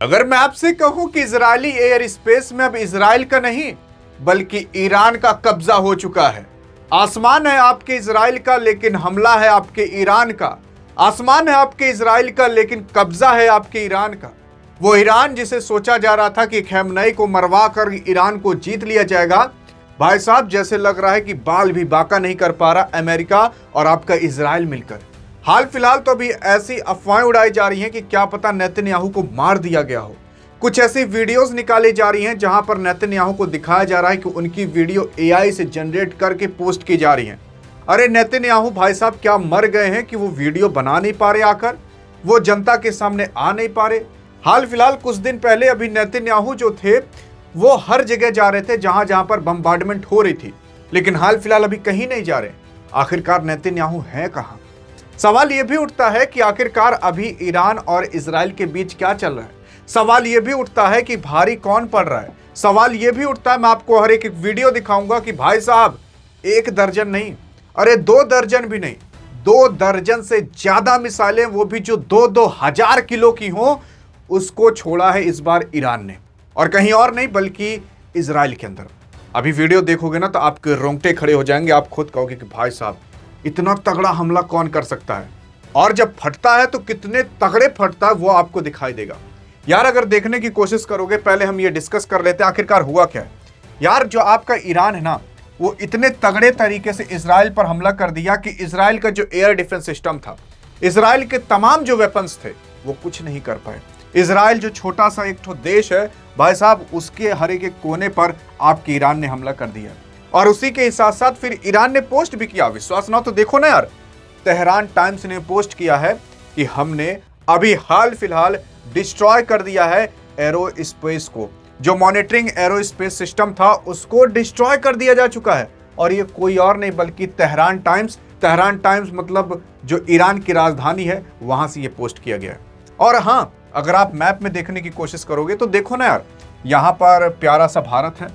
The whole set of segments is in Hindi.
अगर मैं आपसे कहूं कि इजरायली एयर स्पेस में अब इजराइल का नहीं बल्कि ईरान का कब्जा हो चुका है। आसमान है आपके इजराइल का लेकिन हमला है आपके ईरान का। आसमान है आपके इजराइल का लेकिन कब्जा है आपके ईरान का। वो ईरान जिसे सोचा जा रहा था कि खैमनई को मरवा कर ईरान को जीत लिया जाएगा, भाई साहब जैसे लग रहा है कि बाल भी बाका नहीं कर पा रहा अमेरिका और आपका इजराइल मिलकर। हाल फिलहाल तो अभी ऐसी अफवाहें उड़ाई जा रही हैं कि क्या पता नेतन्याहू को मार दिया गया हो। कुछ ऐसी वीडियोस निकाली जा रही हैं जहां पर नेतन्याहू को दिखाया जा रहा है कि उनकी वीडियो एआई से जनरेट करके पोस्ट की जा रही हैं। अरे नेतन्याहू भाई साहब क्या मर गए हैं कि वो वीडियो बना नहीं पा रहे, आकर वो जनता के सामने आ नहीं पा रहे। हाल फिलहाल कुछ दिन पहले अभी नेतन्याहू जो थे वो हर जगह जा रहे थे जहां जहां पर बम्बार्डमेंट हो रही थी, लेकिन हाल फिलहाल अभी कहीं नहीं जा रहे। आखिरकार नेतन्याहू है कहां? सवाल यह भी उठता है कि आखिरकार अभी ईरान और इजराइल के बीच क्या चल रहा है। सवाल यह भी उठता है कि भारी कौन पड़ रहा है। सवाल यह भी उठता है, मैं आपको हर एक वीडियो दिखाऊंगा कि भाई साहब 1 दर्जन नहीं, अरे 2 दर्जन भी नहीं, 2 दर्जन से ज्यादा मिसाइलें, वो भी जो 2-2 हजार किलो की हों, उसको छोड़ा है इस बार ईरान ने, और कहीं और नहीं बल्कि इजराइल के अंदर। अभी वीडियो देखोगे ना तो आपके रोंगटे खड़े हो जाएंगे। आप खुद कहोगे कि भाई साहब इतना तगड़ा हमला कौन कर सकता है, और जब फटता है तो कितने तगड़े फटता है वो आपको दिखाई देगा। यार अगर देखने की कोशिश करोगे, पहले हम ये डिस्कस कर लेते हैं आखिरकार हुआ क्या है। यार जो आपका ईरान है ना, वो इतने तगड़े तरीके से इजराइल पर हमला कर दिया कि इजराइल का जो एयर डिफेंस सिस्टम था, इजराइल के तमाम जो वेपन्स थे वो कुछ नहीं कर पाए। इजराइल जो छोटा सा एक ठो देश है भाई साहब, उसके हर एक कोने पर आपके ईरान ने हमला कर दिया। और उसी के साथ साथ फिर ईरान ने पोस्ट भी किया। विश्वास ना तो देखो ना यार, तेहरान टाइम्स ने पोस्ट किया है कि हमने अभी हाल फिलहाल डिस्ट्रॉय कर दिया है एरोस्पेस को, जो मॉनिटरिंग एरोस्पेस सिस्टम था उसको डिस्ट्रॉय कर दिया जा चुका है। और ये कोई और नहीं बल्कि तेहरान टाइम्स, तेहरान टाइम्स मतलब जो ईरान की राजधानी है वहां से ये पोस्ट किया गया है। और हाँ, अगर आप मैप में देखने की कोशिश करोगे तो देखो ना यार, यहाँ पर प्यारा सा भारत है,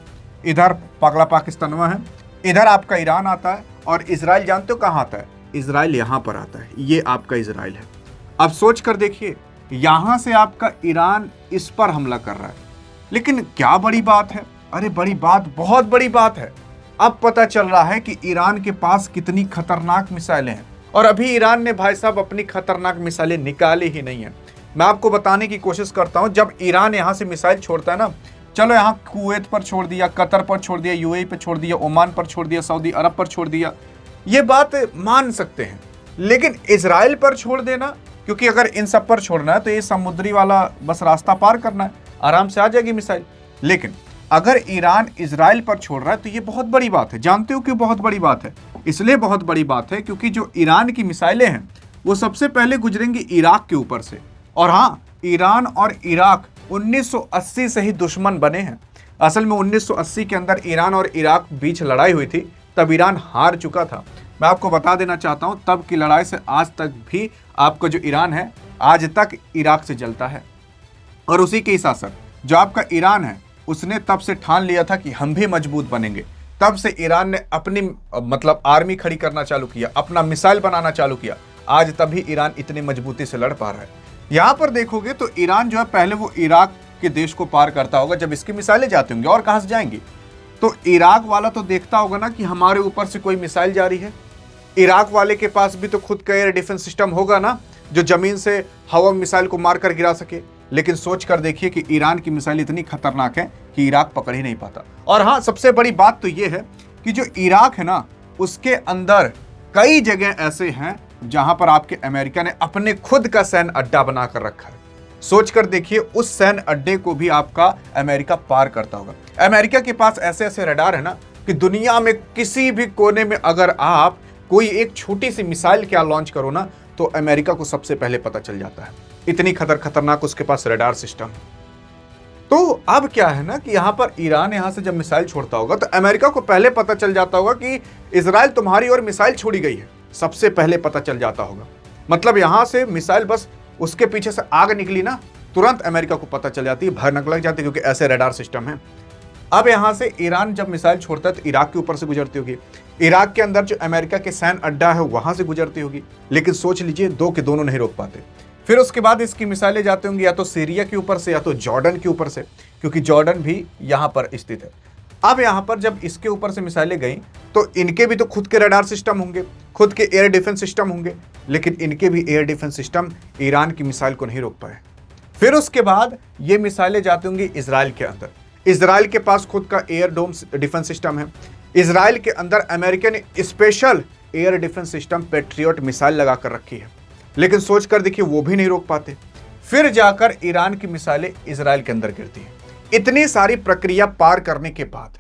इधर पगला पाकिस्तानवा है, इधर आपका ईरान आता है, और इजराइल जानते हो कहाँ आता है? इजराइल यहाँ पर आता है, ये आपका इजराइल है। अब सोच कर देखिए, यहाँ से आपका ईरान इस पर हमला कर रहा है, लेकिन क्या बड़ी बात है? अरे बड़ी बात, बहुत बड़ी बात है। अब पता चल रहा है कि ईरान के पास कितनी खतरनाक मिसाइलें हैं, और अभी ईरान ने भाई साहब अपनी खतरनाक मिसाइलें निकाली ही नहीं है। मैं आपको बताने की कोशिश करता हूं, जब ईरान यहां से मिसाइल छोड़ता है ना, चलो यहां कुवैत पर छोड़ दिया, कतर पर छोड़ दिया, यूएई पर छोड़ दिया, ओमान पर छोड़ दिया, सऊदी अरब पर छोड़ दिया, ये बात मान सकते हैं। लेकिन इजराइल पर छोड़ देना, क्योंकि अगर इन सब पर छोड़ना है तो ये समुद्री वाला बस रास्ता पार करना है, आराम से आ जाएगी मिसाइल। लेकिन अगर ईरान इजराइल पर छोड़ रहा है तो ये बहुत बड़ी बात है। जानते हो क्यों बहुत बड़ी बात है? इसलिए बहुत बड़ी बात है क्योंकि जो ईरान की मिसाइलें हैं वो सबसे पहले गुजरेंगी इराक के ऊपर से। और हाँ, ईरान और इराक 1980 से ही दुश्मन बने हैं। असल में 1980 के अंदर ईरान और इराक बीच लड़ाई हुई थी, तब ईरान हार चुका था। मैं आपको बता देना चाहता हूं, तब की लड़ाई से आज तक भी आपका जो ईरान है आज तक इराक से जलता है। और उसी के साथ साथ जो आपका ईरान है उसने तब से ठान लिया था कि हम भी मजबूत बनेंगे। तब से ईरान ने अपनी मतलब आर्मी खड़ी करना चालू किया, अपना मिसाइल बनाना चालू किया। आज तभी ईरान इतनी मजबूती से लड़ पा रहा है। यहां पर देखोगे तो ईरान जो है पहले वो इराक के देश को पार करता होगा जब इसकी मिसाइलें जाती होंगी, और कहां से जाएंगी? तो इराक वाला तो देखता होगा ना कि हमारे ऊपर से कोई मिसाइल जा रही है। इराक वाले के पास भी तो खुद का एयर डिफेंस सिस्टम होगा ना, जो जमीन से हवा मिसाइल को मार कर गिरा सके। लेकिन सोच कर देखिए कि ईरान की मिसाइल इतनी खतरनाक है कि इराक पकड़ ही नहीं पाता। और हाँ, सबसे बड़ी बात तो यह है कि जो इराक है ना, उसके अंदर कई जगह ऐसे हैं जहां पर आपके अमेरिका ने अपने खुद का सैन्य अड्डा बनाकर रखा है। सोचकर देखिए, उस सैन्य अड्डे को भी आपका अमेरिका पार करता होगा। अमेरिका के पास ऐसे ऐसे रडार है ना कि दुनिया में किसी भी कोने में अगर आप कोई एक छोटी सी मिसाइल क्या लॉन्च करो ना, तो अमेरिका को सबसे पहले पता चल जाता है। इतनी खतरनाक उसके पास रडार सिस्टम है। तो अब क्या है ना कि यहां पर ईरान यहां से जब मिसाइल छोड़ता होगा तो अमेरिका को पहले पता चल जाता होगा कि इजराइल तुम्हारी ओर मिसाइल छोड़ी गई है, सबसे पहले पता चल जाता होगा। मतलब यहां से मिसाइल बस उसके पीछे से आग निकली ना, तुरंत अमेरिका को पता चल जाती है, भनक लग जाती है, क्योंकि ऐसे रडार सिस्टम है। अब यहां से ईरान जब मिसाइल छोड़ता है तो इराक के ऊपर से गुजरती होगी, इराक के अंदर जो अमेरिका के सैन्य अड्डा है वहां से गुजरती होगी। लेकिन सोच लीजिए, दो के दोनों नहीं रोक पाते। फिर उसके बाद इसकी मिसाइलें जाती होंगी या तो सीरिया के ऊपर से या तो जॉर्डन के ऊपर से, क्योंकि जॉर्डन भी यहाँ पर स्थित है। अब यहाँ पर जब इसके ऊपर से मिसाइलें गई तो इनके भी तो खुद के रडार सिस्टम होंगे, खुद के एयर डिफेंस सिस्टम होंगे, लेकिन इनके भी एयर डिफेंस सिस्टम ईरान की मिसाइल को नहीं रोक पाए। फिर उसके बाद ये मिसाइलें जाती होंगी इजराइल के अंदर। इजराइल के पास खुद का एयर डोम डिफेंस सिस्टम है। इजराइल के अंदर American special air defence system patriot missile लगा कर रखी है, लेकिन सोच कर देखिए वो भी नहीं रोक पाते। फिर जाकर ईरान की मिसाइलें इजराइल के अंदर गिरती हैं। इतनी सारी प्रक्रिया पार करने के बाद,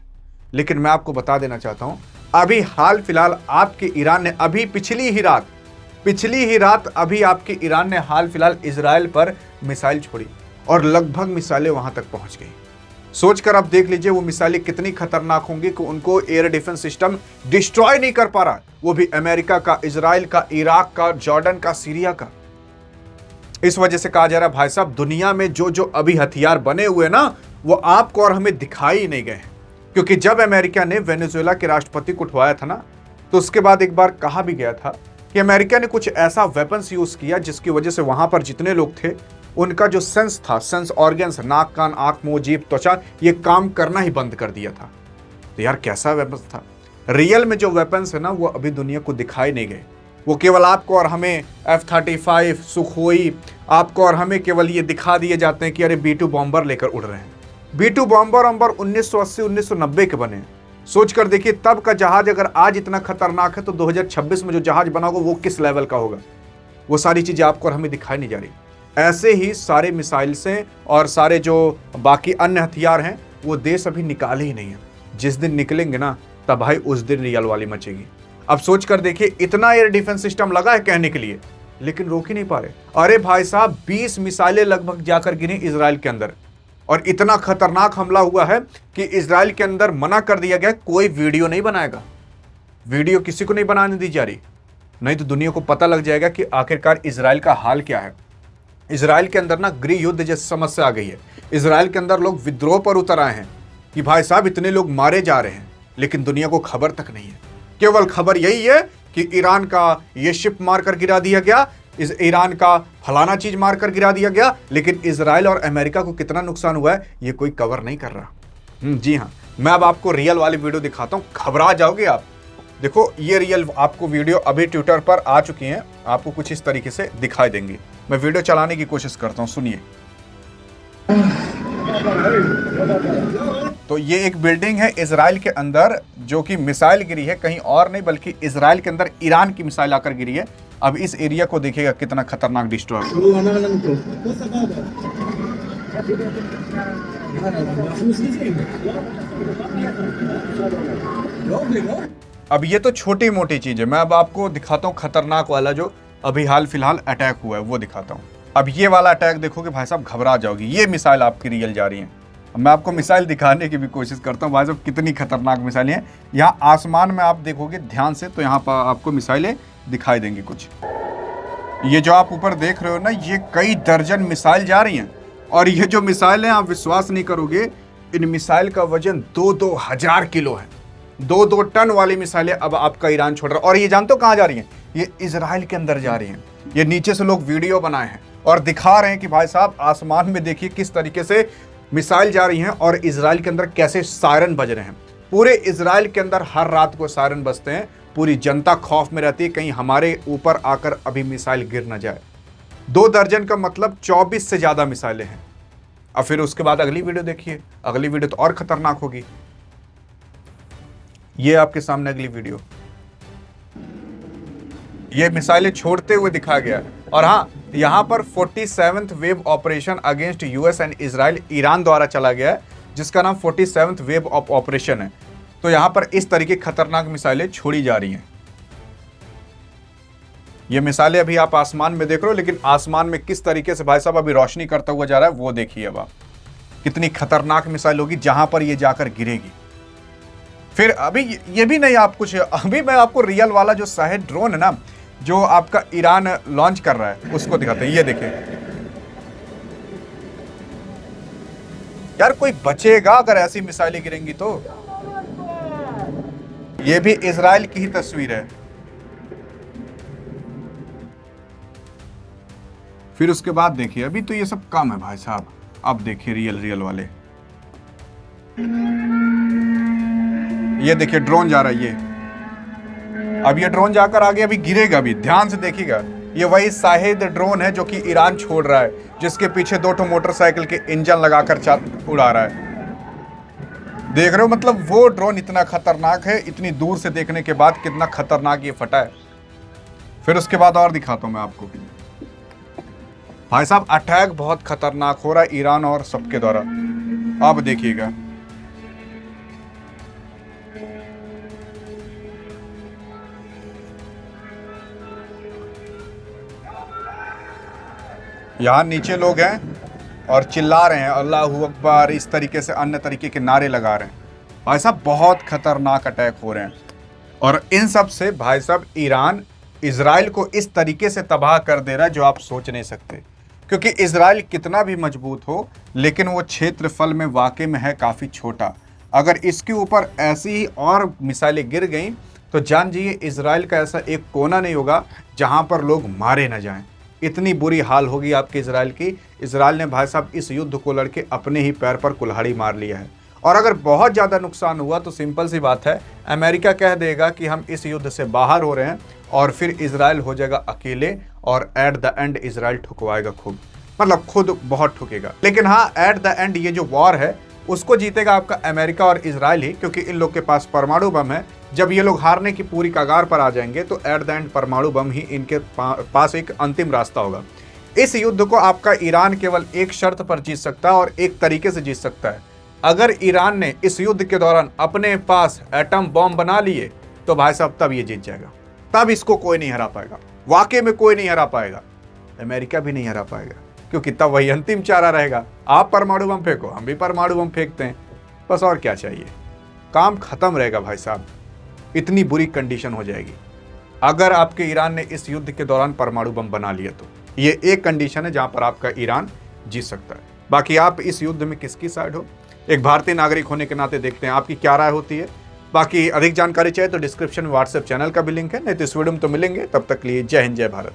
लेकिन मैं आपको बता देना चाहता हूं, अभी हाल फिलहाल आपके ईरान ने अभी पिछली ही रात अभी आपके ईरान ने हाल फिलहाल इजराइल पर मिसाइल छोड़ी और लगभग मिसाइलें वहां तक पहुंच गई। सोचकर आप देख लीजिए वो मिसाइलें कितनी खतरनाक होंगी कि उनको एयर डिफेंस सिस्टम डिस्ट्रॉय नहीं कर पा रहा, वो भी अमेरिका का, इजराइल का, इराक का, जॉर्डन का, सीरिया का। इस वजह से कहा जा रहा है भाई साहब, दुनिया में जो जो अभी हथियार बने हुए ना, वो आपको और हमें दिखाई ही नहीं गए हैं। क्योंकि जब अमेरिका ने वेनेजुएला के राष्ट्रपति को उठवाया था ना, तो उसके बाद एक बार कहा भी गया था कि अमेरिका ने कुछ ऐसा वेपन्स यूज किया जिसकी वजह से वहां पर जितने लोग थे उनका जो सेंस था, सेंस ऑर्गन्स, नाक, कान, आंख, मुंह, जीभ, त्वचा, ये काम करना ही बंद कर दिया था। तो यार कैसा वेपन्स था। रियल में जो वेपन्स है ना, वो अभी दुनिया को दिखाई नहीं गए। वो केवल आपको और हमें F-35, सुखोई, आपको और हमें केवल ये दिखा दिए जाते हैं कि अरे B-2 बॉम्बर लेकर उड़ रहे हैं। B-2 बॉम्बर 1980-1990 के बने। सोच कर देखिए, तब का जहाज अगर आज इतना खतरनाक है तो 2026 में जो जहाज बना होगा वो किस लेवल का होगा। वो सारी चीजें आपको और हमें दिखाई नहीं जा रही। ऐसे ही सारे मिसाइल्स हैं और सारे जो बाकी अन्य हथियार हैं वो देश अभी निकाले ही नहीं है। जिस दिन निकलेंगे ना, तब भाई उस दिन रियल वाली मचेगी। अब सोच कर देखिए, इतना एयर डिफेंस सिस्टम लगा है कहने के लिए, लेकिन रोक ही नहीं पा रहे। अरे भाई साहब, 20 मिसाइलें लगभग जाकर गिरी इजराइल के अंदर, और इतना खतरनाक हमला हुआ है कि इजराइल के अंदर मना कर दिया गया, कोई वीडियो नहीं बनाएगा। वीडियो किसी को नहीं बनाने दी जा रही, नहीं तो दुनिया को पता लग जाएगा कि आखिरकार इजराइल का हाल क्या है। इजराइल के अंदर ना गृह युद्ध जैसी समस्या आ गई है। इजराइल के अंदर लोग विद्रोह पर उतर आए हैं कि भाई साहब इतने लोग मारे जा रहे हैं, लेकिन दुनिया को खबर तक नहीं है। केवल खबर यही है कि ईरान का ये शिप मारकर गिरा दिया गया, इस ईरान का फलाना चीज मारकर गिरा दिया गया, लेकिन इजराइल और अमेरिका को कितना नुकसान हुआ है ये कोई कवर नहीं कर रहा। जी हाँ, मैं अब आपको रियल वाली वीडियो दिखाता हूं, घबरा जाओगे आप। देखो, ये रियल आपको वीडियो अभी ट्विटर पर आ चुकी है, आपको कुछ इस तरीके से दिखाई देंगी। मैं वीडियो चलाने की कोशिश करता हूं, सुनिए। तो ये एक बिल्डिंग है इजराइल के अंदर जो कि मिसाइल गिरी है, कहीं और नहीं बल्कि इजराइल के अंदर ईरान की मिसाइल आकर गिरी है। अब इस एरिया को देखिएगा कितना खतरनाक डिस्ट्रॉय। अब ये तो छोटी मोटी चीज है, मैं अब आपको दिखाता हूँ खतरनाक वाला जो अभी हाल फिलहाल अटैक हुआ है वो दिखाता हूँ। अब ये वाला अटैक देखोगे भाई साहब घबरा जाओगी। ये मिसाइल आपकी रियल जा रही है। मैं आपको मिसाइल दिखाने की भी कोशिश करता हूँ भाई साहब, कितनी खतरनाक मिसाइलें हैं। यहाँ आसमान में आप देखोगे ध्यान से तो यहाँ पर आपको मिसाइलें दिखाई देंगी कुछ। ये जो आप ऊपर देख रहे हो ना, ये कई दर्जन मिसाइल जा रही हैं, और ये जो मिसाइल हैं आप विश्वास नहीं करोगे, इन मिसाइल का वजन 2-2 हजार किलो है। 2-2 टन वाली मिसाइलें अब आपका ईरान छोड़ रहा है। और ये जानते हो कहाँ जा रही हैं? ये इजराइल के अंदर जा रही हैं। ये नीचे से लोग वीडियो बनाए हैं और दिखा रहे हैं कि भाई साहब आसमान में देखिए किस तरीके से मिसाइल जा रही हैं और इजराइल के अंदर कैसे सायरन बज रहे हैं। पूरे इजराइल के अंदर हर रात को सायरन बजते हैं। पूरी जनता खौफ में रहती है कहीं हमारे ऊपर आकर अभी मिसाइल गिर ना जाए। 2 दर्जन का मतलब 24 से ज्यादा मिसाइलें हैं। अब फिर उसके बाद अगली वीडियो देखिए, अगली वीडियो तो और खतरनाक होगी। ये आपके सामने अगली वीडियो, ये मिसाइलें छोड़ते हुए दिखाया गया है। और हाँ, यहां पर 47th wave operation against US and Israel Iran द्वारा चला गया है, जिसका नाम 47th वेव ऑफ ऑपरेशन है। तो यहां पर इस तरीके खतरनाक मिसाइलें छोड़ी जा रही हैं। ये मिसाइलें अभी आप आसमान में देख रहे हो, लेकिन आसमान में किस तरीके से भाई साहब अभी रोशनी करता हुआ जा रहा है वो देखिए। अब आप कितनी खतरनाक मिसाइल होगी जहां पर ये जाकर गिरेगी। फिर अभी ये भी नहीं, आप कुछ अभी मैं आपको रियल वाला जो शाहिद ड्रोन है ना, जो आपका ईरान लॉन्च कर रहा है उसको दिखाते हैं। ये देखें यार, कोई बचेगा अगर ऐसी मिसाइलें गिरेंगी तो। ये भी इजराइल की ही तस्वीर है। फिर उसके बाद देखिए, अभी तो ये सब कम है भाई साहब, अब देखिए रियल वाले। ये देखिए ड्रोन जा रहा है, अब ये ड्रोन जाकर आगे अभी गिरेगा भी, ध्यान से देखिएगा। ये वही शाहिद ड्रोन है जो कि ईरान छोड़ रहा है, जिसके पीछे 2 मोटरसाइकिल के इंजन लगाकर उड़ा रहा है। देख रहे हो, मतलब वो ड्रोन इतना खतरनाक है, इतनी दूर से देखने के बाद कितना खतरनाक ये फटा है। फिर उसके बाद और दिखाता हूं मैं आपको भाई साहब, अटैक बहुत खतरनाक हो रहा है ईरान और सबके द्वारा। अब देखिएगा, यहां नीचे लोग हैं और चिल्ला रहे हैं अल्लाहू अकबर, इस तरीके से अन्य तरीके के नारे लगा रहे हैं। भाई साहब बहुत खतरनाक अटैक हो रहे हैं, और इन सब से भाई साहब ईरान इजराइल को इस तरीके से तबाह कर दे रहा है जो आप सोच नहीं सकते। क्योंकि इजराइल कितना भी मजबूत हो, लेकिन वो क्षेत्रफल में वाकई में है काफ़ी छोटा। अगर इसके ऊपर ऐसी ही और मिसाइलें गिर गई तो जान जाइए इजराइल का ऐसा एक कोना नहीं होगा जहां पर लोग मारे न जाएं। इतनी बुरी हाल होगी आपके इजराइल की। इजराइल ने भाई साहब इस युद्ध को लड़के अपने ही पैर पर कुल्हाड़ी मार लिया है। और अगर बहुत ज़्यादा नुकसान हुआ तो सिंपल सी बात है, अमेरिका कह देगा कि हम इस युद्ध से बाहर हो रहे हैं, और फिर इजराइल हो जाएगा अकेले, और एट द एंड इजराइल ठुकवाएगा खुद, मतलब खुद बहुत ठुकेगा। लेकिन हाँ, एट द एंड ये जो वॉर है उसको जीतेगा आपका अमेरिका और इजराइल ही, क्योंकि इन लोग के पास परमाणु बम है। जब ये लोग हारने की पूरी कगार पर आ जाएंगे तो एट द एंड परमाणु बम ही इनके पास एक अंतिम रास्ता होगा। इस युद्ध को आपका ईरान केवल एक शर्त पर जीत सकता है और एक तरीके से जीत सकता है। अगर ईरान ने इस युद्ध के दौरान अपने पास एटम बॉम्ब बना लिए तो भाई साहब तब ये जीत जाएगा, तब इसको कोई नहीं हरा पाएगा, वाकई में कोई नहीं हरा पाएगा, अमेरिका भी नहीं हरा पाएगा, क्योंकि तब वही अंतिम चारा रहेगा। आप परमाणु बम फेंको, हम भी परमाणु बम फेंकते हैं, बस और क्या चाहिए, काम खत्म रहेगा भाई साहब। इतनी बुरी कंडीशन हो जाएगी अगर आपके ईरान ने इस युद्ध के दौरान परमाणु बम बना लिया तो। ये एक कंडीशन है जहां पर आपका ईरान जीत सकता है। बाकी आप इस युद्ध में किसकी साइड हो, एक भारतीय नागरिक होने के नाते देखते हैं आपकी क्या राय होती है। बाकी अधिक जानकारी चाहिए तो डिस्क्रिप्शन में व्हाट्सएप चैनल का भी लिंक है, नहीं तो इस वीडियो में तो मिलेंगे। तब तक के लिए जय हिंद, जय भारत।